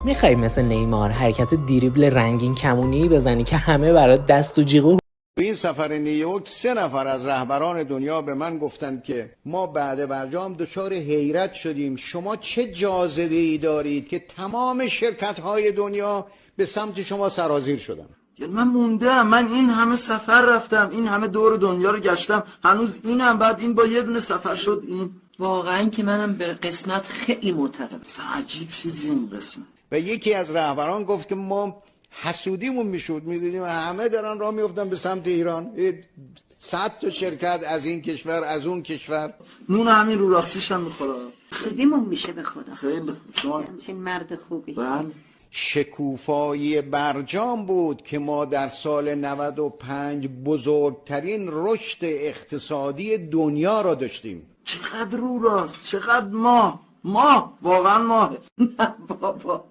میخوای مثل نیمار حرکت دریبل رنگین کمونی بزنی که همه برات دست و جیغ؟ تو این سفر نیویورک 3 نفر از رهبران دنیا به من گفتند که ما بعد برجام دچار حیرت شدیم، شما چه جاذبه‌ای دارید که تمام شرکت‌های دنیا به سمت شما سرازیر شدن. من موندم، من این همه سفر رفتم، این همه دور دنیا رو گشتم، هنوز اینم، بعد این با یه دونه سفر شد. این واقعا که منم به قسمت خیلی معتقدم. اصلا عجیب چیزی این قسمت. و یکی از رهبران گفت که ما حسودیمون میشد، میدیدیم همه دارن راه میافتن به سمت ایران، 100 تا شرکت از این کشور از اون کشور. نون همین رو راستیش هم میخوره. خودیمون میشه به خدا. خیلی خوب. شما همچین مرد خوبی. بله. شکوفایی برجام بود که ما در سال 95 بزرگترین رشد اقتصادی دنیا را داشتیم. چقدر رو راست، چقدر ماه واقعا ماه. نه بابا